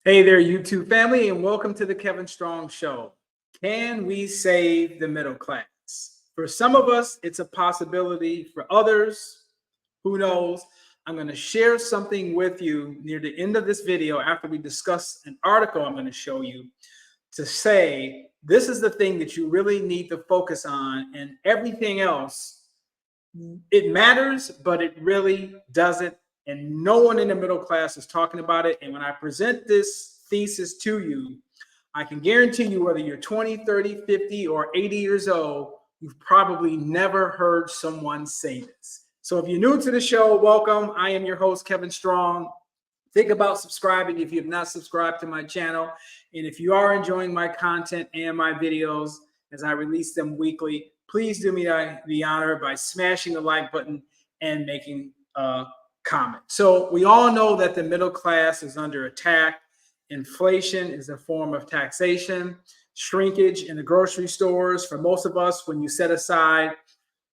Hey there, YouTube family, and welcome to the Kevin Strong Show. Can we save the middle class? For some of us, it's a possibility. For others, who knows? I'm going to share something with you near the end of this video after we discuss an article I'm going to show you to say this is the thing that you really need to focus on, and everything else, it matters, but it really doesn't. And no one in the middle class is talking about it. And when I present this thesis to you, I can guarantee you, whether you're 20, 30, 50, or 80 years old, you've probably never heard someone say this. So if you're new to the show, welcome. I am your host, Kevin Strong. Think about subscribing if you have not subscribed to my channel. And if you are enjoying my content and my videos as I release them weekly, please do me the honor by smashing the like button and making a comment. So we all know that the middle class is under attack. Inflation is a form of taxation. Shrinkage in the grocery stores. For most of us, when you set aside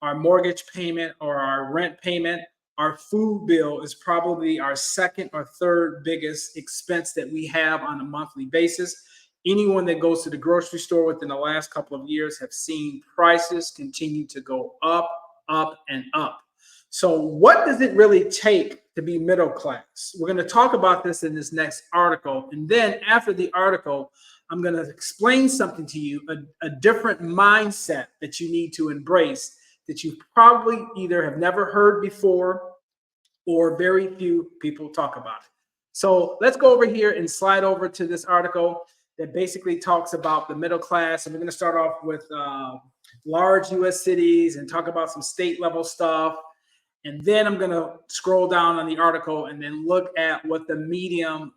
our mortgage payment or our rent payment, our food bill is probably our second or third biggest expense that we have on a monthly basis. Anyone that goes to the grocery store within the last couple of years have seen prices continue to go up, up, and up. So what does it really take to be middle class? We're going to talk about this in this next article. And then after the article, I'm going to explain something to you, a different mindset that you need to embrace that you probably either have never heard before or very few people talk about it. So let's go over here and slide over to this article that basically talks about the middle class. And we're going to start off with large U.S. cities and talk about some state level stuff. And then I'm going to scroll down on the article and then look at what the medium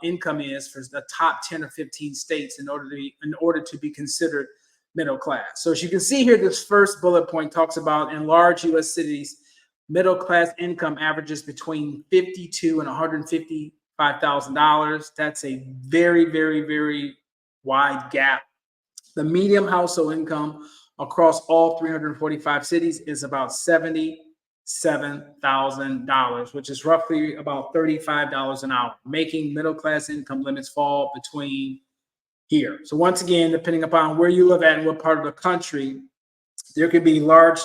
income is for the top 10 or 15 states in order to be considered middle class. So as you can see here, this first bullet point talks about in large U.S. cities, middle class income averages between $52,000 and $155,000. That's a very, very, very wide gap. The median household income across all 345 cities is about $77,000, which is roughly about $35 an hour, making middle class income limits fall between here. So once again, depending upon where you live at and what part of the country, there could be large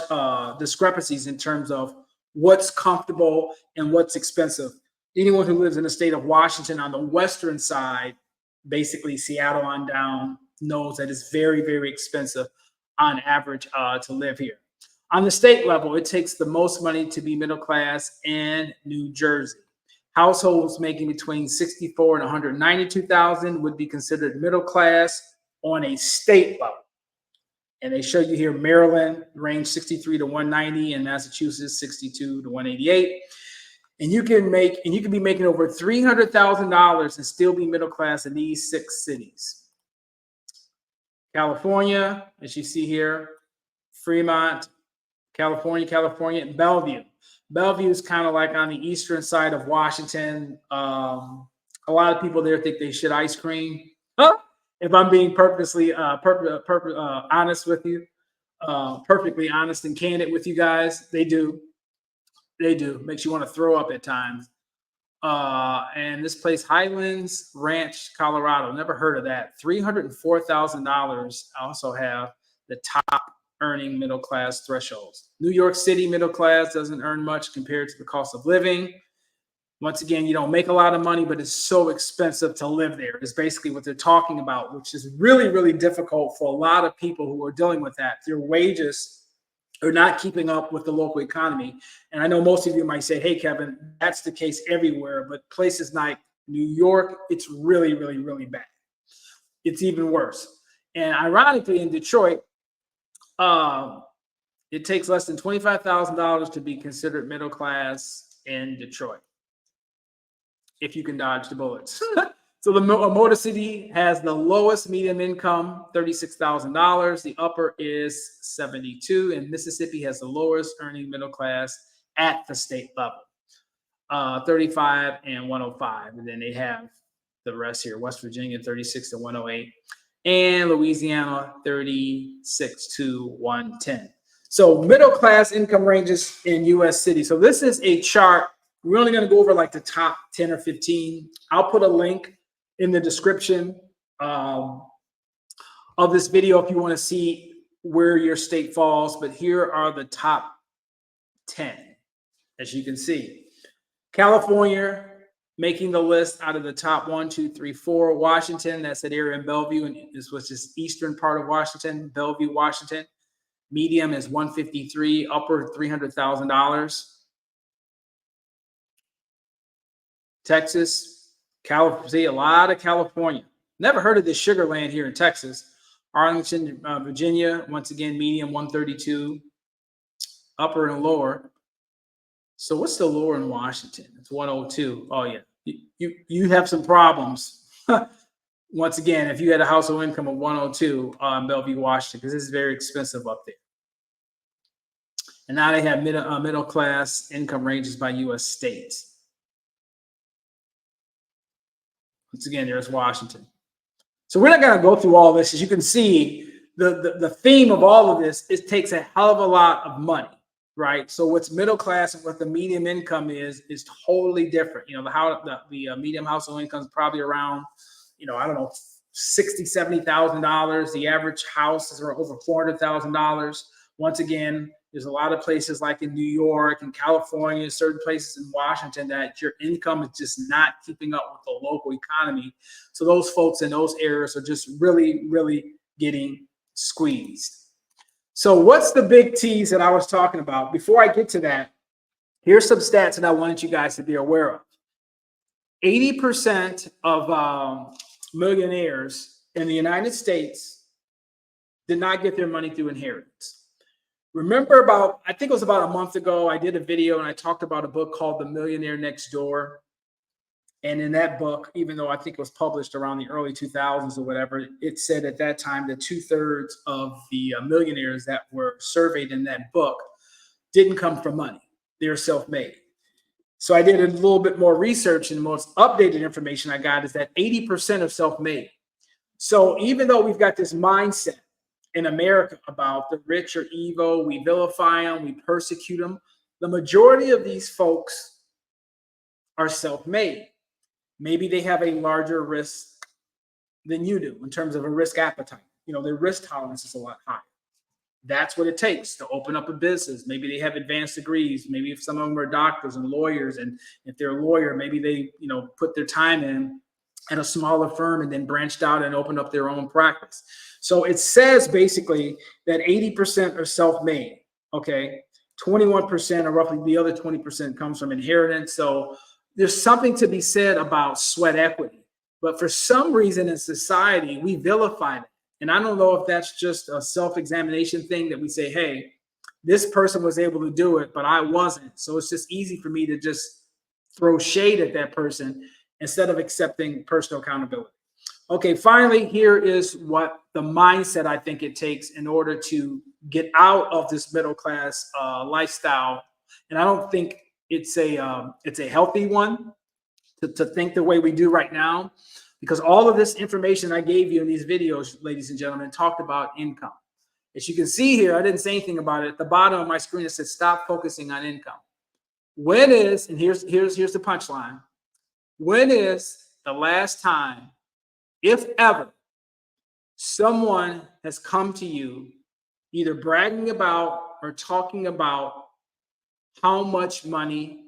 discrepancies in terms of what's comfortable and what's expensive. Anyone who lives in the state of Washington on the western side, basically Seattle on down, knows that it's very, very expensive on average to live here. On the state level, it takes the most money to be middle class in New Jersey. Households making between $64,000 and $192,000 would be considered middle class on a state level. And they show you here Maryland range 63 to 190 and Massachusetts 62 to 188. And you can be making over $300,000 and still be middle class in these 6 cities. California, as you see here, Fremont, California, and Bellevue. Bellevue is kind of like on the eastern side of Washington. A lot of people there think they should ice cream. If I'm being honest with you, perfectly honest and candid with you guys, they do. They do. Makes you want to throw up at times. And this place, Highlands Ranch, Colorado. Never heard of that. $304,000 also have the top earning middle class thresholds. New York City middle class doesn't earn much compared to the cost of living. Once again, you don't make a lot of money, but it's so expensive to live there. Is basically what they're talking about, which is really, really difficult for a lot of people who are dealing with that. Their wages are not keeping up with the local economy. And I know most of you might say, hey, Kevin, that's the case everywhere. But places like New York, it's really, really, really bad. It's even worse. And ironically, in Detroit, it takes less than $25,000 to be considered middle class in Detroit, if you can dodge the bullets. So the Motor City has the lowest median income, $36,000. The upper is $72,000, and Mississippi has the lowest earning middle class at the state level, $35,000 and $105,000. And then they have the rest here: West Virginia, $36,000 to $108,000, and Louisiana, $36,000 to $110,000. So middle class income ranges in U.S. cities. So this is a chart. We're only going to go over like the top 10 or 15. I'll put a link in the description of this video if you want to see where your state falls. But here are the top 10, as you can see. California making the list out of the top 1, 2, 3, 4. Washington, that's that area in Bellevue, and this was just eastern part of Washington, Bellevue, Washington. Medium is 153, upper $300,000. Texas, see a lot of California. Never heard of this Sugar Land here in Texas. Arlington, Virginia, once again, medium 132, upper and lower. So what's the lower in Washington? It's 102. Oh yeah, you have some problems. Once again, if you had a household income of 102 in Bellevue, Washington, because this is very expensive up there. And now they have middle class income ranges by U.S. states. Once again, there's Washington. So we're not going to go through all this. As you can see, the theme of all of this, it takes a hell of a lot of money, right? So what's middle class and what the medium income is totally different. You know, the medium household income is probably around, I don't know, $60,000, $70,000. The average house is over $400,000. Once again, there's a lot of places like in New York and California, certain places in Washington that your income is just not keeping up with the local economy. So those folks in those areas are just really, really getting squeezed. So what's the big T's that I was talking about? Before I get to that, here's some stats that I wanted you guys to be aware of. 80% of millionaires in the United States did not get their money through inheritance. Remember I think it was about a month ago, I did a video and I talked about a book called The Millionaire Next Door. And in that book, even though I think it was published around the early 2000s or whatever, it said at that time that 2/3 of the millionaires that were surveyed in that book didn't come from money. They were self-made. So I did a little bit more research, and the most updated information I got is that 80% are self-made. So even though we've got this mindset in America about the rich are evil, we vilify them, we persecute them, the majority of these folks are self-made. Maybe they have a larger risk than you do in terms of a risk appetite. Their risk tolerance is a lot higher. That's what it takes to open up a business. Maybe they have advanced degrees. Maybe if some of them are doctors and lawyers, and if they're a lawyer, maybe they, put their time in at a smaller firm and then branched out and opened up their own practice. So it says basically that 80% are self-made. Okay. 21% or roughly the other 20% comes from inheritance. So there's something to be said about sweat equity. But for some reason in society, we vilify it. And I don't know if that's just a self-examination thing that we say, hey, this person was able to do it, but I wasn't. So it's just easy for me to just throw shade at that person instead of accepting personal accountability. Okay, finally, here is what the mindset I think it takes in order to get out of this middle class lifestyle. And I don't think it's a healthy one to think the way we do right now, because all of this information I gave you in these videos, ladies and gentlemen, talked about income. As you can see here, I didn't say anything about it. At the bottom of my screen, it says stop focusing on income. When is, and here's the punchline, when is the last time, if ever, someone has come to you either bragging about or talking about how much money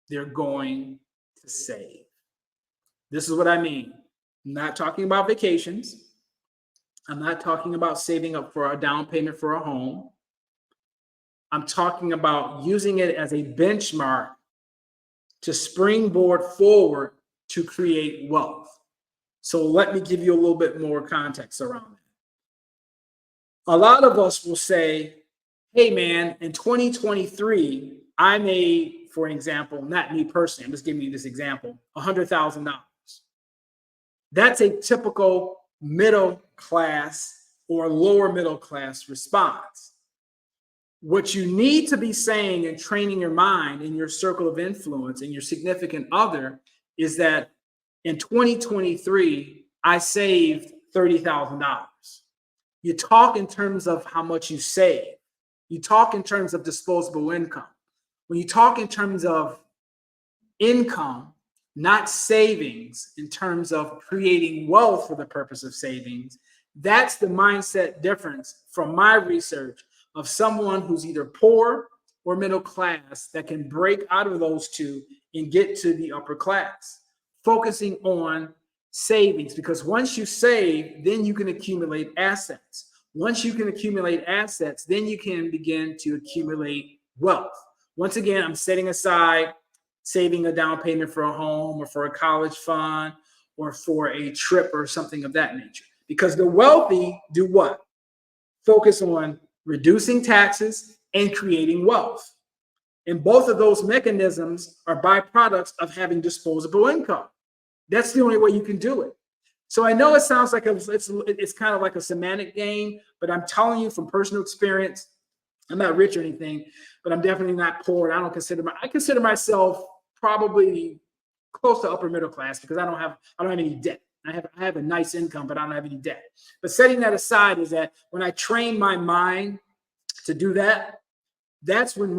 they're going to save? This is what I mean. I'm not talking about vacations. I'm not talking about saving up for a down payment for a home. I'm talking about using it as a benchmark to springboard forward to create wealth. So let me give you a little bit more context around that. A lot of us will say, hey man, in 2023, I made, for example, not me personally, I'm just giving you this example, $100,000. That's a typical middle class or lower middle class response. What you need to be saying and training your mind in your circle of influence and your significant other is that in 2023, I saved $30,000. You talk in terms of how much you save. You talk in terms of disposable income. When you talk in terms of income, not savings in terms of creating wealth for the purpose of savings. That's the mindset difference from my research of someone who's either poor or middle class that can break out of those two and get to the upper class, focusing on savings. Because once you save, then you can accumulate assets. Once you can accumulate assets, then you can begin to accumulate wealth. Once again, I'm setting aside saving a down payment for a home or for a college fund or for a trip or something of that nature. Because the wealthy do what? Focus on reducing taxes and creating wealth. And both of those mechanisms are byproducts of having disposable income. That's the only way you can do it. So I know it sounds like it's kind of like a semantic game, but I'm telling you from personal experience, I'm not rich or anything, but I'm definitely not poor. I consider myself probably close to upper middle class because I don't have any debt. I have a nice income, but I don't have any debt. But setting that aside is that when I train my mind to do that, that's when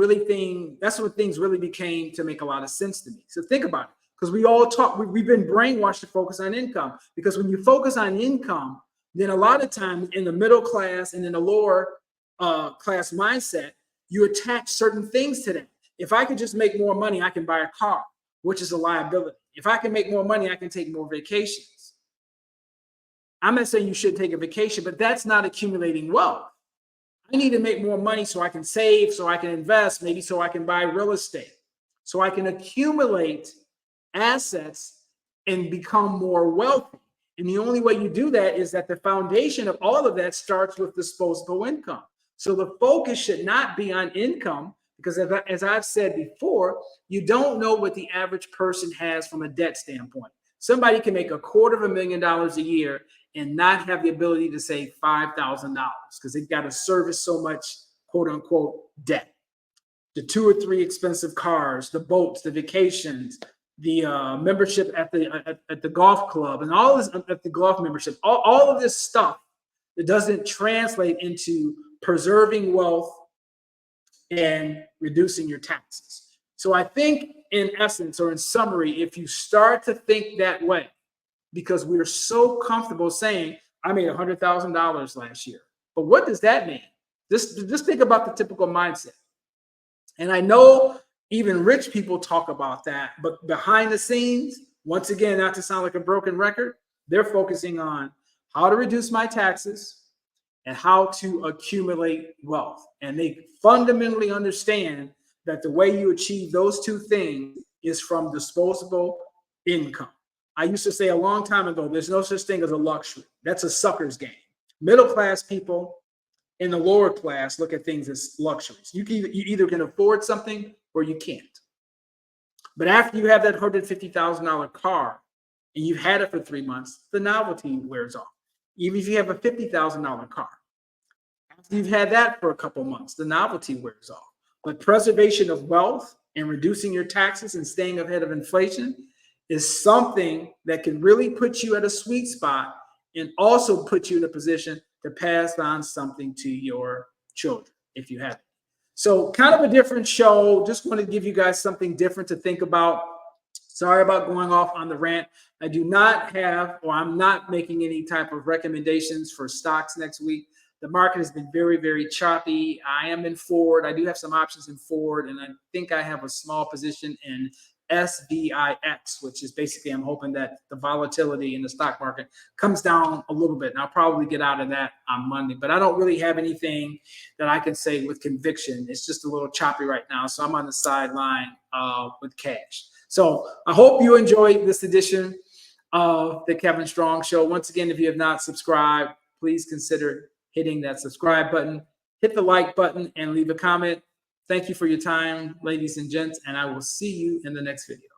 things really became to make a lot of sense to me. So think about it. Because we've been brainwashed to focus on income. Because when you focus on income, then a lot of times in the middle class and in the lower class mindset, you attach certain things to that. If I could just make more money, I can buy a car, which is a liability. If I can make more money, I can take more vacations. I'm not saying you should take a vacation, but that's not accumulating wealth. I need to make more money so I can save, so I can invest, maybe so I can buy real estate, so I can accumulate assets and become more wealthy. And the only way you do that is that the foundation of all of that starts with disposable income. So the focus should not be on income because as I've said before, you don't know what the average person has from a debt standpoint. Somebody can make $250,000 a year and not have the ability to save $5,000 because they've got to service so much quote unquote debt. The 2 or 3 expensive cars, the boats, the vacations, the membership at the golf club, and all this at the golf membership, all of this stuff that doesn't translate into preserving wealth and reducing your taxes. So I think in essence, or in summary, if you start to think that way, because we're so comfortable saying, I made $100,000 last year. But what does that mean? Just think about the typical mindset. And I know even rich people talk about that, but behind the scenes, once again, not to sound like a broken record, they're focusing on how to reduce my taxes and how to accumulate wealth. And they fundamentally understand that the way you achieve those two things is from disposable income. I used to say a long time ago, there's no such thing as a luxury. That's a sucker's game. Middle class people in the lower class look at things as luxuries. You either can afford something or you can't. But after you have that $150,000 car and you've had it for 3 months, the novelty wears off. Even if you have a $50,000 car, after you've had that for a couple months, the novelty wears off. But preservation of wealth and reducing your taxes and staying ahead of inflation is something that can really put you at a sweet spot and also put you in a position to pass on something to your children if you have it. So kind of a different show. Just want to give you guys something different to think about. Sorry about going off on the rant. I do not have, or I'm not making any type of recommendations for stocks next week. The market has been very, very choppy. I am in Ford. I do have some options in Ford, and I think I have a small position in SVIX, which is basically, I'm hoping that the volatility in the stock market comes down a little bit. And I'll probably get out of that on Monday, but I don't really have anything that I can say with conviction. It's just a little choppy right now. So I'm on the sideline with cash. So I hope you enjoyed this edition of the Kevin Strong Show. Once again, if you have not subscribed, please consider hitting that subscribe button, hit the like button, and leave a comment. Thank you for your time, ladies and gents, and I will see you in the next video.